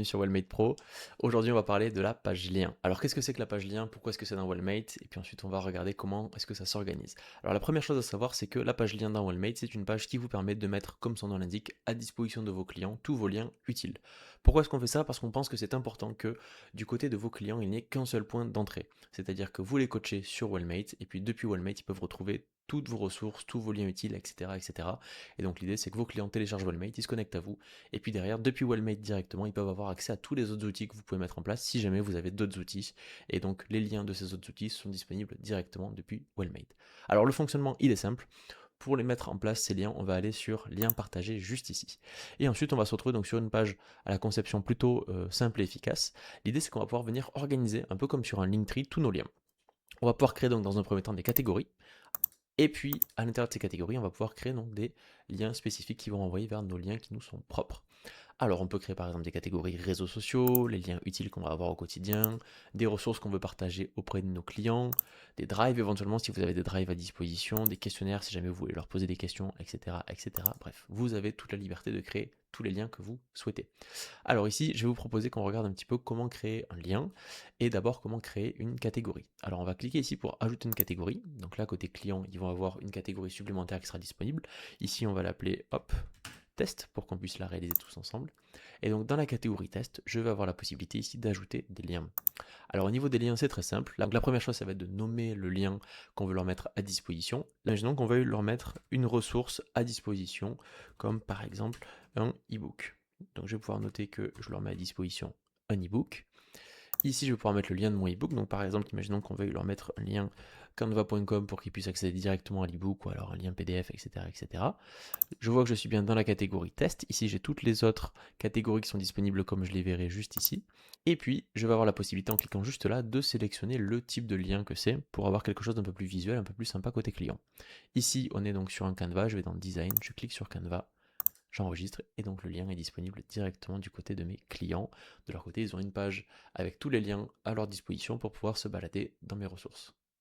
Sur Wellmate Pro. Aujourd'hui, on va parler de la page lien. Alors, qu'est-ce que c'est que la page lien? Pourquoi est-ce que c'est dans Wellmate? Et puis ensuite, on va regarder comment est-ce que ça s'organise. Alors, la première chose à savoir, c'est que la page lien dans Wellmate, c'est une page qui vous permet de mettre, comme son nom l'indique, à disposition de vos clients tous vos liens utiles. Pourquoi est-ce qu'on fait ça? Parce qu'on pense que c'est important que du côté de vos clients, il n'y ait qu'un seul point d'entrée. C'est-à-dire que vous les coachez sur Wellmate, et puis depuis Wellmate, ils peuvent retrouver toutes vos ressources, tous vos liens utiles, etc. etc. Et donc l'idée, c'est que vos clients téléchargent Wellmate, ils se connectent à vous, et puis derrière, depuis Wellmate directement, ils peuvent avoir accès à tous les autres outils que vous pouvez mettre en place si jamais vous avez d'autres outils. Et donc les liens de ces autres outils sont disponibles directement depuis Wellmate. Alors le fonctionnement, il est simple. Pour les mettre en place, ces liens, on va aller sur lien partagé juste ici. Et ensuite, on va se retrouver donc sur une page à la conception plutôt simple et efficace. L'idée, c'est qu'on va pouvoir venir organiser, un peu comme sur un Linktree, tous nos liens. On va pouvoir créer donc dans un premier temps des catégories. Et puis, à l'intérieur de ces catégories, on va pouvoir créer donc des liens spécifiques qui vont envoyer vers nos liens qui nous sont propres. Alors, on peut créer par exemple des catégories réseaux sociaux, les liens utiles qu'on va avoir au quotidien, des ressources qu'on veut partager auprès de nos clients, des drives éventuellement si vous avez des drives à disposition, des questionnaires si jamais vous voulez leur poser des questions, etc. etc. Bref, vous avez toute la liberté de créer tous les liens que vous souhaitez. Alors ici, je vais vous proposer qu'on regarde un petit peu comment créer un lien et d'abord comment créer une catégorie. Alors on va cliquer ici pour ajouter une catégorie. Donc là, côté client, ils vont avoir une catégorie supplémentaire qui sera disponible. Ici, on va l'appeler hop, test pour qu'on puisse la réaliser tous ensemble. Et donc dans la catégorie test, je vais avoir la possibilité ici d'ajouter des liens. Alors au niveau des liens, c'est très simple. Donc la première chose, ça va être de nommer le lien qu'on veut leur mettre à disposition. Imaginons qu'on veuille leur mettre une ressource à disposition, comme par exemple un e-book. Donc je vais pouvoir noter que je leur mets à disposition un e-book. Ici, je vais pouvoir mettre le lien de mon ebook. Donc, par exemple, imaginons qu'on veuille leur mettre un lien canva.com pour qu'ils puissent accéder directement à l'ebook ou alors un lien PDF, etc., etc. Je vois que je suis bien dans la catégorie test. Ici, j'ai toutes les autres catégories qui sont disponibles comme je les verrai juste ici. Et puis, je vais avoir la possibilité, en cliquant juste là, de sélectionner le type de lien que c'est pour avoir quelque chose d'un peu plus visuel, un peu plus sympa côté client. Ici, on est donc sur un Canva. Je vais dans Design, je clique sur Canva. J'enregistre et donc le lien est disponible directement du côté de mes clients. De leur côté, ils ont une page avec tous les liens à leur disposition pour pouvoir se balader dans mes ressources.